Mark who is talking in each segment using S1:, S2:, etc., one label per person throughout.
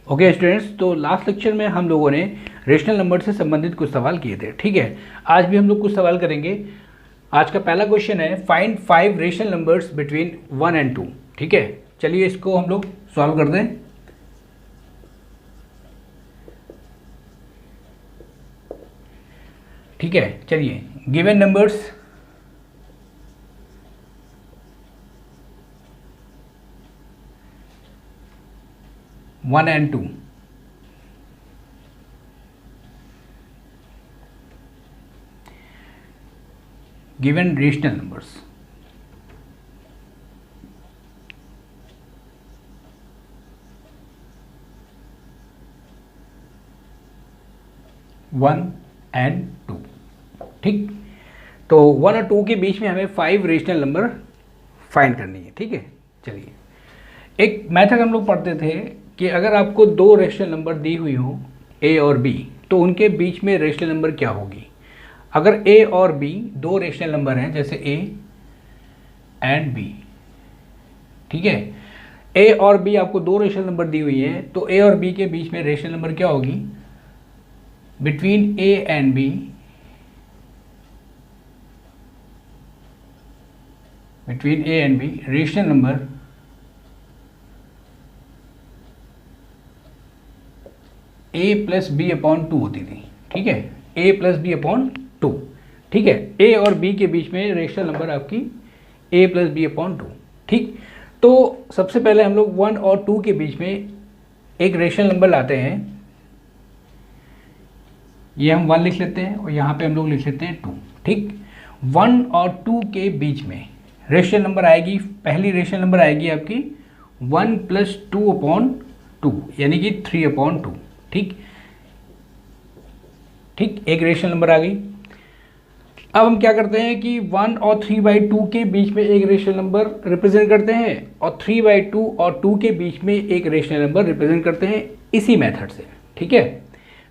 S1: Okay students, तो last lecture में हम लोगों ने रेशनल नंबर से संबंधित कुछ सवाल किए थे। ठीक है, आज भी हम लोग कुछ सवाल करेंगे। आज का पहला क्वेश्चन है find 5 rational numbers between 1 and 2। ठीक है, चलिए इसको हम लोग सॉल्व कर दें। ठीक है, चलिए given numbers 1 and 2। Given rational numbers 1 and 2। ठीक, तो 1 और 2 के बीच में हमें 5 रेशनल नंबर फाइंड करनी है। ठीक है, चलिए एक मेथड हम लोग पढ़ते थे कि अगर आपको दो रेशनल नंबर दी हुई हो ए और बी, तो उनके बीच में रेशनल नंबर क्या होगी। अगर ए और बी दो रेशनल नंबर हैं, जैसे ए एंड बी, ठीक है, ए और बी आपको दो रेशनल नंबर दी हुई है, तो ए और बी के बीच में रेशनल नंबर क्या होगी। Between A and B, between A and B rational number A plus B upon 2 होती थी। ठीक है, ए प्लस बी अपॉन 2। ठीक है, ए और बी के बीच में रेशनल नंबर आपकी ए प्लस बी अपॉन 2। ठीक, तो सबसे पहले हम लोग 1 और 2 के बीच में एक रेशनल नंबर लाते हैं। ये हम 1 लिख लेते हैं और यहाँ पे हम लोग लिख लेते हैं 2। ठीक, 1 और 2 के बीच में रेशनल नंबर आएगी, पहली रेशनल नंबर आएगी आपकी 1 प्लस 2 अपॉन 2, यानी कि 3 अपॉन 2। ठीक ठीक, एक रेशनल नंबर आ गई। अब हम क्या करते हैं कि 1 और 3/2 के बीच में एक रेशनल नंबर रिप्रेजेंट करते हैं और 3/2 और 2 के बीच में एक रेशनल नंबर रिप्रेजेंट करते हैं इसी मेथड से। ठीक है,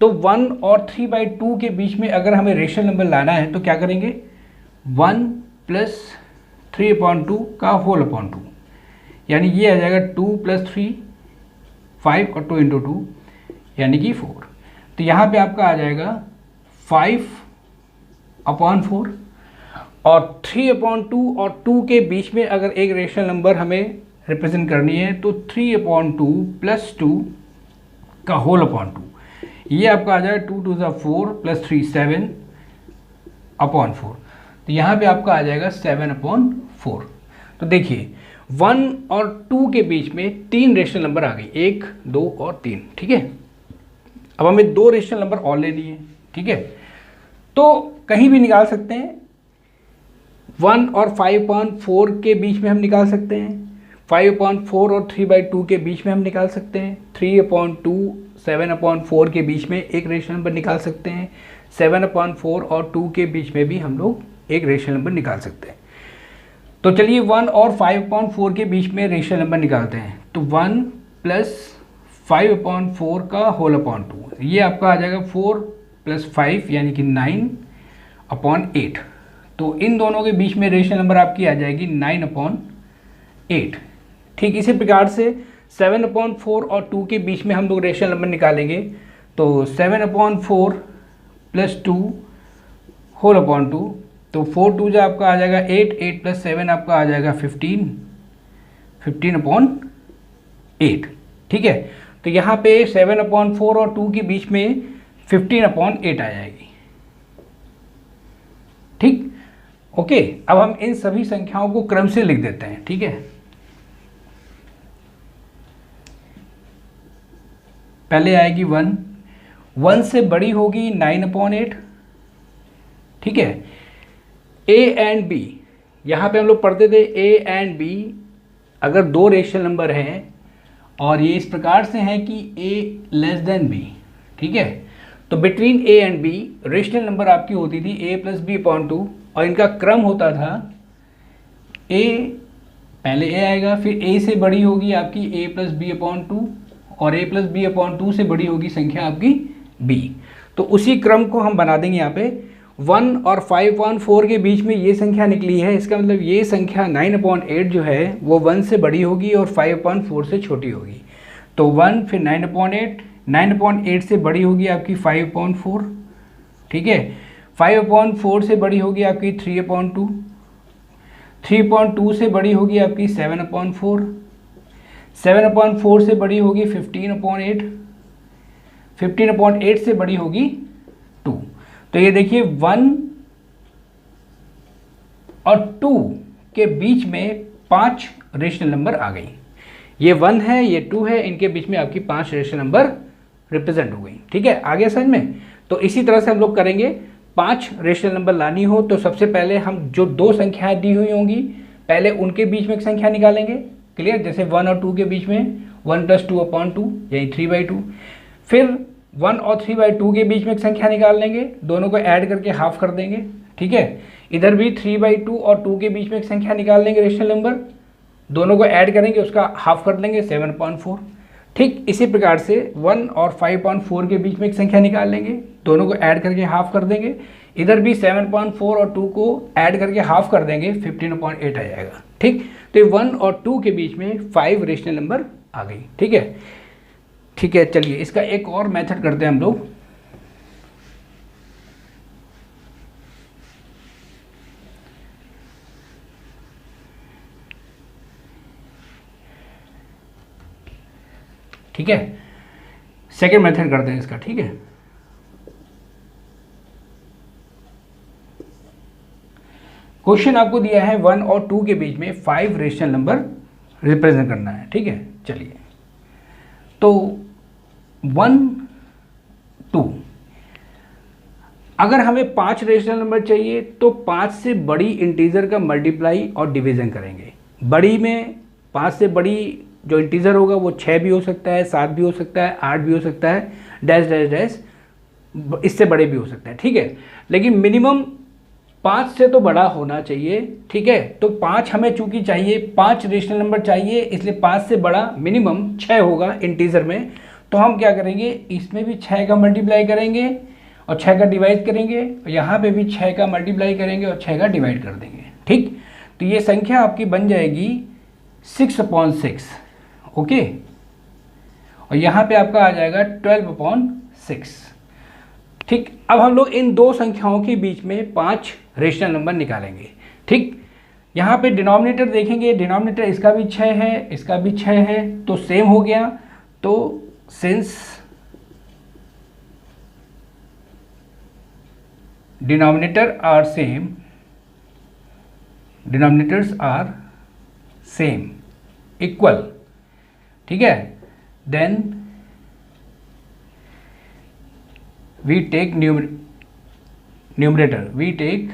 S1: तो 1 और 3/2 के बीच में अगर हमें रेशनल नंबर लाना है तो क्या करेंगे, 1 प्लस 3/2 का होल अपॉन 2, यानी ये आ जाएगा 2 प्लस 3 5 और 2 इंटू 2 यानी कि 4। तो यहाँ पे आपका आ जाएगा 5 अपॉन 4 और 3/2 और 2 के बीच में अगर एक रेशनल नंबर हमें रिप्रेजेंट करनी है तो 3/2 प्लस 2 का होल अपॉन 2, ये आपका आ जाएगा 2 2 4 प्लस 3 7 अपॉन 4। तो यहाँ पे आपका आ जाएगा 7 अपॉन 4। तो देखिए 1 और 2 के बीच में 3 रेशनल नंबर आ गई, 1 2 और 3। ठीक है, अब हमें 2 रेशनल नंबर और लेनी है। ठीक है, तो कहीं भी निकाल सकते हैं, 1 और 5/4 के बीच में हम निकाल सकते हैं, 5/4 और 3/2 के बीच में हम निकाल सकते हैं, 3/2 7/4 के बीच में एक रेशनल नंबर निकाल सकते हैं, 7/4 और 2 के बीच में भी हम लोग एक रेशनल नंबर निकाल सकते हैं। तो चलिए 1 और 5/4 के बीच में रेशनल नंबर निकालते हैं। तो 1 प्लस 5/4 का होल अपॉन 2, ये आपका आ जाएगा 4 प्लस 5 यानी कि 9/8। तो इन दोनों के बीच में रेशनल नंबर आपकी आ जाएगी 9/8। ठीक, इसी प्रकार से 7/4 और 2 के बीच में हम लोग रेशनल नंबर निकालेंगे। तो 7/4 प्लस 2 होल अपॉन 2, तो 4 2 जो आपका आ जाएगा 8, 8 प्लस 7 आपका आ जाएगा 15, 15/8। ठीक है, तो यहाँ पे 7/4 और 2 के बीच में 15/8 आ जाएगी। ठीक, ओके, अब हम इन सभी संख्याओं को क्रम से लिख देते हैं। ठीक है, पहले आएगी 1, 1 से बड़ी होगी 9/8। ठीक है, ए एंड बी, यहाँ पे हम लोग पढ़ते थे ए एंड बी अगर दो रेशनल नंबर हैं और ये इस प्रकार से हैं कि a लेस देन b। ठीक है, तो between a and b rational number आपकी होती थी a प्लस बी अपॉन 2 और इनका क्रम होता था a, पहले a आएगा, फिर a से बड़ी होगी आपकी a प्लस बी अपॉन 2 और a प्लस बी अपॉन 2 से बड़ी होगी संख्या आपकी b। तो उसी क्रम को हम बना देंगे। यहाँ पे 1 और 5/4 के बीच में ये संख्या निकली है, इसका मतलब ये संख्या 9/8 जो है वो 1 से बड़ी होगी और 5/4 से छोटी होगी। तो 1, फिर 9/8, 9/8 से बड़ी होगी आपकी 5/4, ठीक है। 5/4 से बड़ी होगी आपकी 3/2, 3/2 से बड़ी होगी आपकी 7/4, 7/4 से बड़ी होगी 15/8, 15/8 से बड़ी होगी 2। तो ये देखिए 1 और 2 के बीच में 5 रेशनल नंबर आ गई। ये 1 है, ये 2 है, इनके बीच में आपकी 5 रेशनल नंबर रिप्रेजेंट हो गई। ठीक है, आगे समझ में। तो इसी तरह से हम लोग करेंगे। 5 रेशनल नंबर लानी हो तो सबसे पहले हम जो 2 संख्याएं दी हुई होंगी पहले उनके बीच में एक संख्या निकालेंगे। क्लियर, जैसे 1 और 2 के बीच में 1 + 2/2 यानी 3/2। फिर 1 और 3/2 के बीच में एक संख्या निकाल लेंगे, दोनों को ऐड करके हाफ कर देंगे। ठीक है, इधर भी 3/2 और 2 के बीच में एक संख्या निकाल लेंगे रेशनल नंबर, दोनों को ऐड करेंगे, उसका हाफ कर लेंगे 7/4। ठीक इसी प्रकार से 1 और 5/4 के बीच में एक संख्या निकाल लेंगे, दोनों को ऐड करके हाफ कर देंगे। इधर भी 7/4 और 2 को ऐड करके हाफ कर देंगे, 15/8 आ जाएगा। ठीक, तो 1 और 2 के बीच में 5 रेशनल नंबर आ गई। ठीक है, ठीक है, चलिए इसका एक और मेथड करते हैं हम लोग। ठीक है, सेकेंड मेथड करते हैं इसका। ठीक है, क्वेश्चन आपको दिया है 1 और 2 के बीच में 5 रेशनल नंबर रिप्रेजेंट करना है। ठीक है, चलिए तो 1, 2, अगर हमें 5 रेशनल नंबर चाहिए तो 5 से बड़ी इंटीजर का मल्टीप्लाई और डिवीजन करेंगे। बड़ी में 5 से बड़ी जो इंटीजर होगा वो 6 भी हो सकता है, 7 भी हो सकता है, 8 भी हो सकता है, डैश डैश डैश, इससे बड़े भी हो सकता है। ठीक है, लेकिन मिनिमम 5 से तो बड़ा होना चाहिए। ठीक है, तो 5 हमें चूंकि चाहिए, 5 रेशनल नंबर चाहिए, इसलिए 5 से बड़ा मिनिमम 6 होगा इंटीजर में। तो हम क्या करेंगे, इसमें भी 6 का मल्टीप्लाई करेंगे और 6 का डिवाइड करेंगे, और यहाँ पे भी 6 का मल्टीप्लाई करेंगे और 6 का डिवाइड कर देंगे। ठीक, तो ये संख्या आपकी बन जाएगी 6/6। ओके, और यहाँ पे आपका आ जाएगा 12/6। ठीक, अब हम लोग इन दो संख्याओं के बीच में 5 रेशनल नंबर निकालेंगे। ठीक, यहाँ पे डिनोमिनेटर देखेंगे, डिनोमिनेटर इसका भी 6 है, इसका भी 6 है, तो सेम हो गया। तो since denominator are same, denominators are same, equal, ठीक है, then we take numerator, we take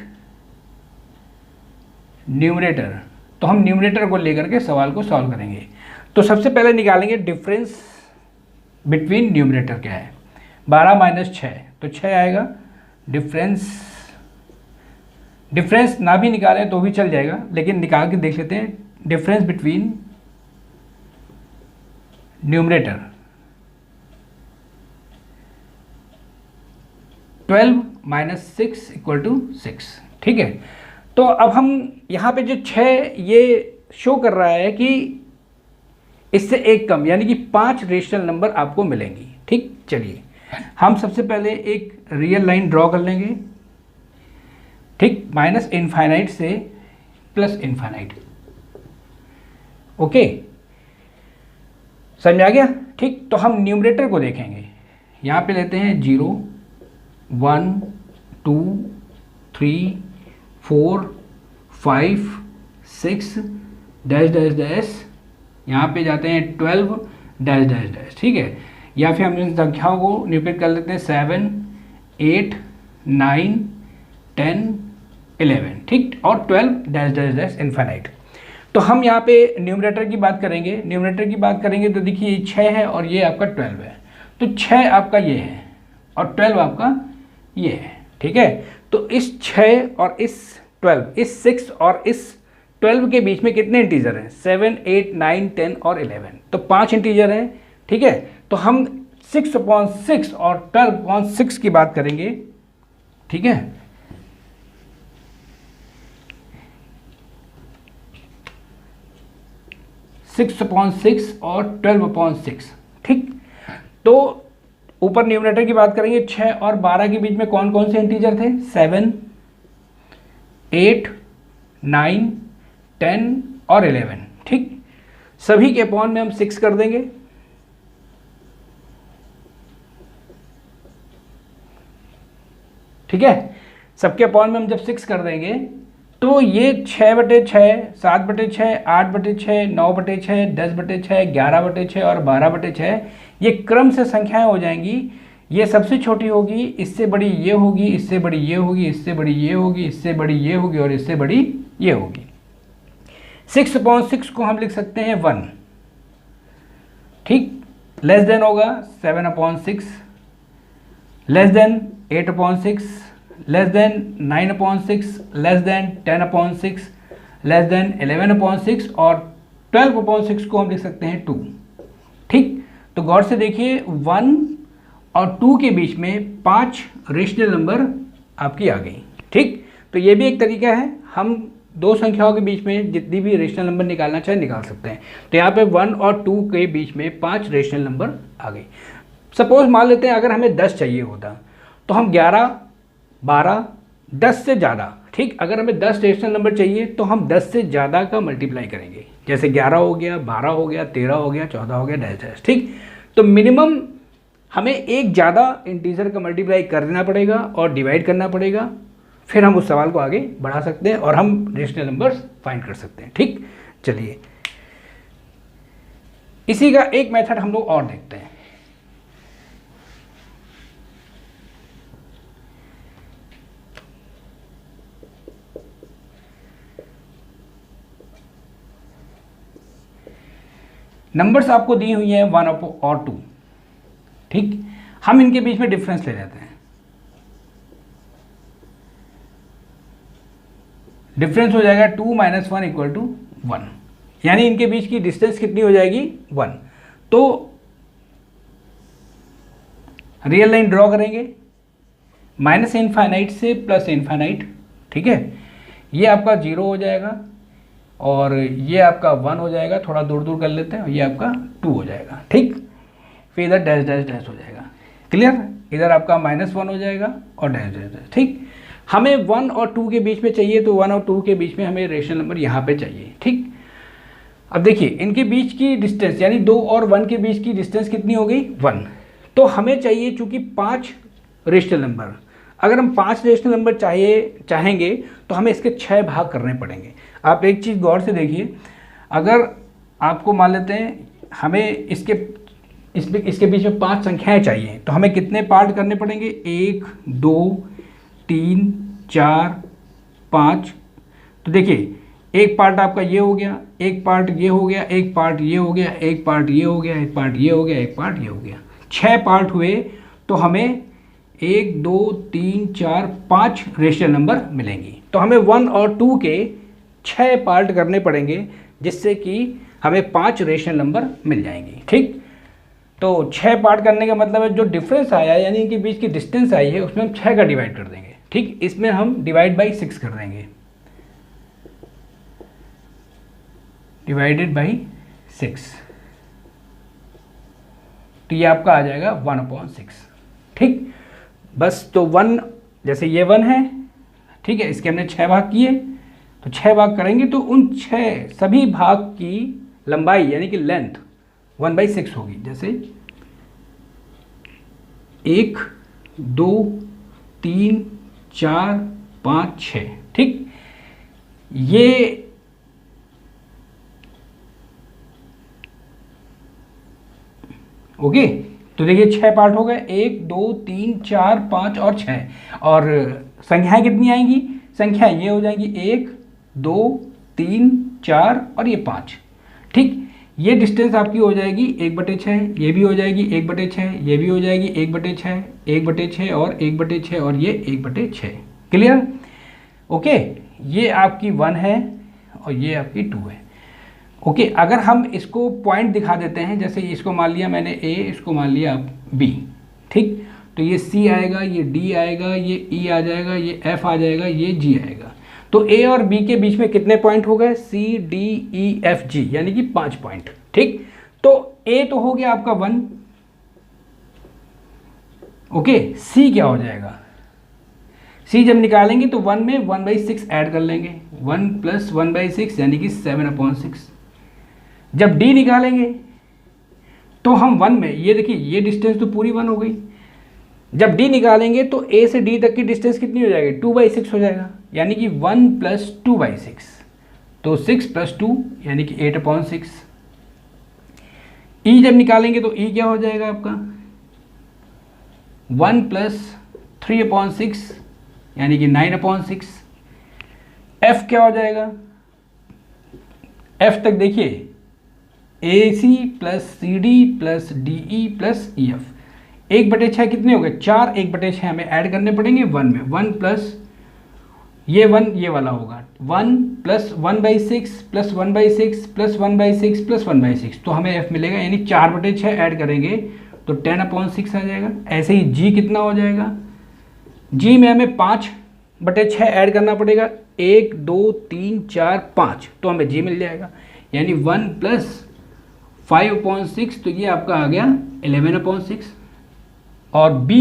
S1: numerator. तो हम न्यूमरेटर को लेकर के सवाल को सॉल्व करेंगे। तो सबसे पहले निकालेंगे डिफरेंस बिटवीन न्यूमरेटर क्या है, 12 - 6 तो 6 आएगा। डिफरेंस ना भी निकालें तो भी चल जाएगा, लेकिन निकाल के देख लेते हैं। Difference between numerator 12 - 6 = 6। ठीक है, तो अब हम यहाँ पे जो 6 ये शो कर रहा है कि इससे एक कम, यानी कि 5 रेशनल नंबर आपको मिलेंगी। ठीक, चलिए हम सबसे पहले एक रियल लाइन ड्रॉ कर लेंगे। ठीक, -∞ से +∞। ओके, समझ आ गया। ठीक, तो हम न्यूमरेटर को देखेंगे। यहाँ पे लेते हैं 0, 1, 2, 3, 4, 5, 6, डैश डैश डैश, यहाँ पे जाते हैं 12, डैश डैश डैश। ठीक है, या फिर हम इन संख्याओं को निरूपित कर लेते हैं 7, 8, 9, 10, 11। ठीक, और 12, डैश डैश डैश इनफाइनाइट। तो हम यहाँ पे न्यूमरेटर की बात करेंगे। न्यूमरेटर की बात करेंगे तो देखिए ये 6 है और ये आपका 12 है, तो 6 आपका ये है और 12 आपका ये है। ठीक है, तो इस 6 और इस 12, इस 6 और इस 12 के बीच में कितने इंटीजर हैं, 7, 8, 9, 10 और 11, तो 5 इंटीजर हैं। ठीक है, तो हम 6/6 और 12/6 की बात करेंगे। ठीक है, 6/6 और 12/6। ठीक, तो ऊपर न्यूमरेटर की बात करेंगे, 6 और 12 के बीच में कौन कौन से इंटीजर थे, 7, 8, 9, 10 और 11। ठीक, सभी के अपॉन में हम 6 कर देंगे। ठीक है, सबके अपॉन में हम जब 6 कर देंगे तो ये 6/6, 7/6, 8/6, 9/6, 10/6, 11/6 और 12/6 ये क्रम से संख्याएं हो जाएंगी। ये सबसे छोटी होगी, इससे बड़ी ये होगी, इससे बड़ी ये होगी, इससे बड़ी ये होगी, इससे बड़ी ये होगी और इससे बड़ी ये होगी। 6/6 को हम लिख सकते हैं 1। ठीक, लेस देन होगा 7/6, less than 8/6, less than 9/6, less than 10/6, less than 11/6 और 12/6 को हम लिख सकते हैं 2। ठीक, तो गौर से देखिए 1 और 2 के बीच में 5 रेशनल नंबर आपकी आ गई। ठीक, तो ये भी एक तरीका है, हम दो संख्याओं के बीच में जितनी भी रेशनल नंबर निकालना चाहे निकाल सकते हैं। तो यहाँ पे 1 और 2 के बीच में 5 रेशनल नंबर आ गई। सपोज मान लेते हैं अगर हमें 10 चाहिए होता तो हम 11, 12, 10 से ज़्यादा, ठीक, अगर हमें 10 रेशनल नंबर चाहिए तो हम 10 से ज़्यादा का मल्टीप्लाई करेंगे, जैसे 11 हो गया, 12 हो गया, 13 हो गया, 14 हो गया, डैश डैश। ठीक, तो मिनिमम हमें एक ज़्यादा इंटीजर का मल्टीप्लाई करना पड़ेगा और डिवाइड करना पड़ेगा, फिर हम उस सवाल को आगे बढ़ा सकते हैं और हम रेशनल नंबर्स फाइंड कर सकते हैं। ठीक, चलिए इसी का एक मेथड हम लोग और देखते हैं। नंबर्स आपको दी हुई हैं 1 और 2। ठीक, हम इनके बीच में डिफरेंस ले लेते हैं। डिफरेंस हो जाएगा 2 - 1 = 1, यानी इनके बीच की डिस्टेंस कितनी हो जाएगी, 1। तो रियल लाइन ड्रॉ करेंगे -∞ से +∞। ठीक है, ये आपका 0 हो जाएगा और ये आपका 1 हो जाएगा, थोड़ा दूर दूर कर लेते हैं, ये आपका 2 हो जाएगा। ठीक, फिर इधर डैश डैश डैश हो जाएगा, क्लियर, इधर आपका -1 हो जाएगा और डैश डैश डैश। ठीक, हमें 1 और 2 के बीच में चाहिए तो 1 और 2 के बीच में हमें रेशनल नंबर यहाँ पे चाहिए। ठीक, अब देखिए इनके बीच की डिस्टेंस यानी 2 और 1 के बीच की डिस्टेंस कितनी हो गई, 1। तो हमें चाहिए चूंकि 5 रेशनल नंबर, अगर हम 5 रेशनल नंबर चाहेंगे तो हमें इसके 6 भाग करने पड़ेंगे। आप एक चीज़ गौर से देखिए, अगर आपको मान लेते हैं हमें इसके बीच में 5 संख्याएं चाहिए तो हमें कितने पार्ट करने पड़ेंगे, 1, 2, 3, 4, 5। तो देखिए एक पार्ट आपका ये हो गया, एक पार्ट ये हो गया, एक पार्ट ये हो गया, एक पार्ट ये हो गया, एक पार्ट ये हो गया, एक पार्ट ये हो गया, 6 पार्ट हुए। तो हमें 1, 2, 3, 4, 5 रेशनल नंबर मिलेंगी। तो हमें 1 और 2 के 6 पार्ट करने पड़ेंगे जिससे कि हमें 5 रेशनल नंबर मिल जाएंगी। ठीक, तो 6 पार्ट करने का मतलब है जो डिफरेंस आया यानी इनके बीच की डिस्टेंस आई है उसमें हम 6 का डिवाइड कर देंगे। ठीक, इसमें हम डिवाइड बाई 6 कर देंगे, डिवाइडेड बाई 6, तो ये आपका आ जाएगा 1/6। ठीक, बस तो 1 जैसे ये 1 है, ठीक है, इसके हमने 6 भाग किए तो 6 भाग करेंगे तो उन 6 सभी भाग की लंबाई यानी कि लेंथ 1/6 होगी। जैसे 1, 2, 3, 4, 5, 6। ठीक, ये ओके, तो देखिए 6 पार्ट हो गए, 1, 2, 3, 4, 5 और 6। और संख्याएं कितनी आएंगी, संख्याएं ये हो जाएंगी 1, 2, 3, 4 और ये 5। ठीक, ये डिस्टेंस आपकी हो जाएगी 1/6, ये भी हो जाएगी 1/6, ये भी हो जाएगी 1/6, 1/6 और 1/6 और ये 1/6। क्लियर, ओके, ये आपकी 1 है और ये आपकी 2 है। ओके, अगर हम इसको पॉइंट दिखा देते हैं, जैसे इसको मान लिया मैंने A, इसको मान लिया B। ठीक, तो ये C आएगा, ये D आएगा, ये E आ जाएगा, ये F आ जाएगा, ये G आएगा। तो A और B के बीच में कितने पॉइंट हो गए, C, D, E, F, G, यानी कि 5 पॉइंट। ठीक, तो ए तो हो गया आपका 1, ओके। सी क्या हो जाएगा, सी जब निकालेंगे तो 1 में 1/6 ऐड कर लेंगे, 1 + 1/6 यानी कि 7/6। जब डी निकालेंगे तो हम 1 में, ये देखिए ये डिस्टेंस तो पूरी 1 हो गई, जब डी निकालेंगे तो ए से डी तक की डिस्टेंस कितनी हो जाएगी, 2/6 हो जाएगा, यानी कि 1 + 2/6, तो 6 + 2 यानी कि 8/6। ई जब निकालेंगे तो ई क्या हो जाएगा आपका, 1 + 3/6 यानी कि 9/6। एफ क्या हो जाएगा, एफ तक देखिए AC + CD + DE + EF, 1/6 कितने हो गए, 4, 1/6 हमें ऐड करने पड़ेंगे 1 में, 1 प्लस ये 1 ये वाला होगा, 1 + 1/6 + 1/6 + 1/6 + 1/6, तो हमें F मिलेगा, यानी 4/6 ऐड करेंगे तो 10/6 आ जाएगा। ऐसे ही G कितना हो जाएगा, G में हमें 5/6 ऐड करना पड़ेगा, 1 2 3 4 5, तो हमें G मिल जाएगा, यानी 1 + 5/6, तो ये आपका आ गया 11/6। और B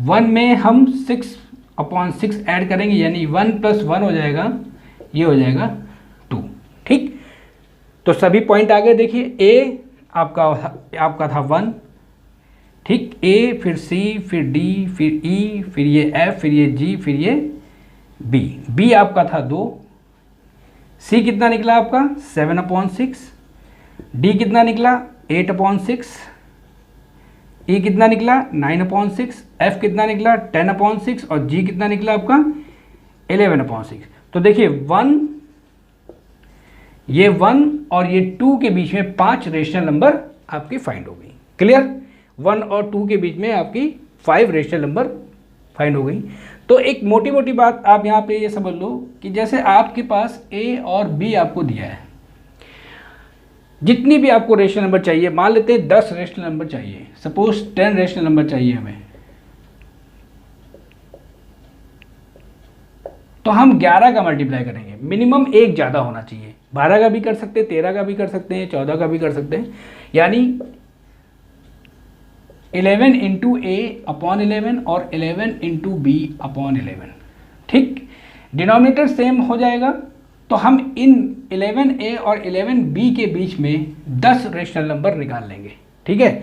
S1: 1 में हम 6/6 ऐड करेंगे, यानी 1 + 1 हो जाएगा, ये हो जाएगा 2। ठीक, तो सभी पॉइंट आ गए। देखिए A आपका था 1, ठीक, A फिर C फिर D फिर E फिर ये F फिर ये G फिर ये B आपका था 2, C कितना निकला आपका 7/6, D कितना निकला 8/6, E कितना निकला 9/6, F कितना निकला 10/6 और G कितना निकला आपका 11/6। तो देखिए 1, ये 1 और ये 2 के बीच में 5 रेशनल नंबर आपकी फाइंड हो गई। क्लियर, 1 और 2 के बीच में आपकी 5 रेशनल नंबर फाइंड हो गई। तो एक मोटी मोटी बात आप यहाँ पे ये समझ लो कि जैसे आपके पास A और B आपको दिया है, जितनी भी आपको रेशनल नंबर चाहिए, मान लेते हैं 10 रेशनल नंबर चाहिए, सपोज 10 रेशनल नंबर चाहिए हमें, तो हम 11 का मल्टीप्लाई करेंगे, मिनिमम एक ज़्यादा होना चाहिए, 12 का भी कर सकते हैं, 13 का भी कर सकते हैं, 14 का भी कर सकते हैं, यानी 11 × A/11 और 11 × B/11। ठीक, डिनोमिनेटर सेम हो जाएगा, तो हम इन 11A और 11B के बीच में 10 रेशनल नंबर निकाल लेंगे। ठीक है,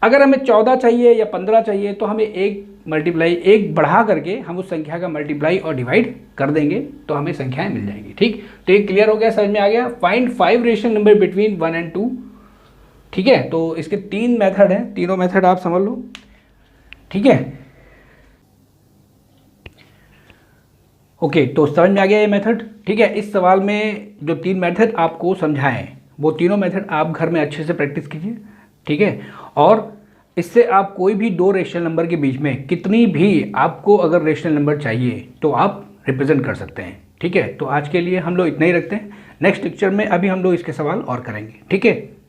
S1: अगर हमें 14 चाहिए या 15 चाहिए तो हमें एक बढ़ा करके हम उस संख्या का मल्टीप्लाई और डिवाइड कर देंगे, तो हमें संख्याएं मिल जाएंगी। ठीक, तो ये क्लियर हो गया, समझ में आ गया। Find 5 rational number between 1 and 2। ठीक है, तो इसके 3 मेथड हैं, तीनों मेथड आप समझ लो। ठीक है, ओके, तो समझ में आ गया ये मेथड। ठीक है, इस सवाल में जो 3 मेथड आपको समझाएं वो तीनों मेथड आप घर में अच्छे से प्रैक्टिस कीजिए। ठीक है, और इससे आप कोई भी 2 रेशनल नंबर के बीच में कितनी भी आपको अगर रेशनल नंबर चाहिए तो आप रिप्रेजेंट कर सकते हैं। ठीक है, तो आज के लिए हम लोग इतना ही रखते हैं, नेक्स्ट लेक्चर में अभी हम लोग इसके सवाल और करेंगे। ठीक है।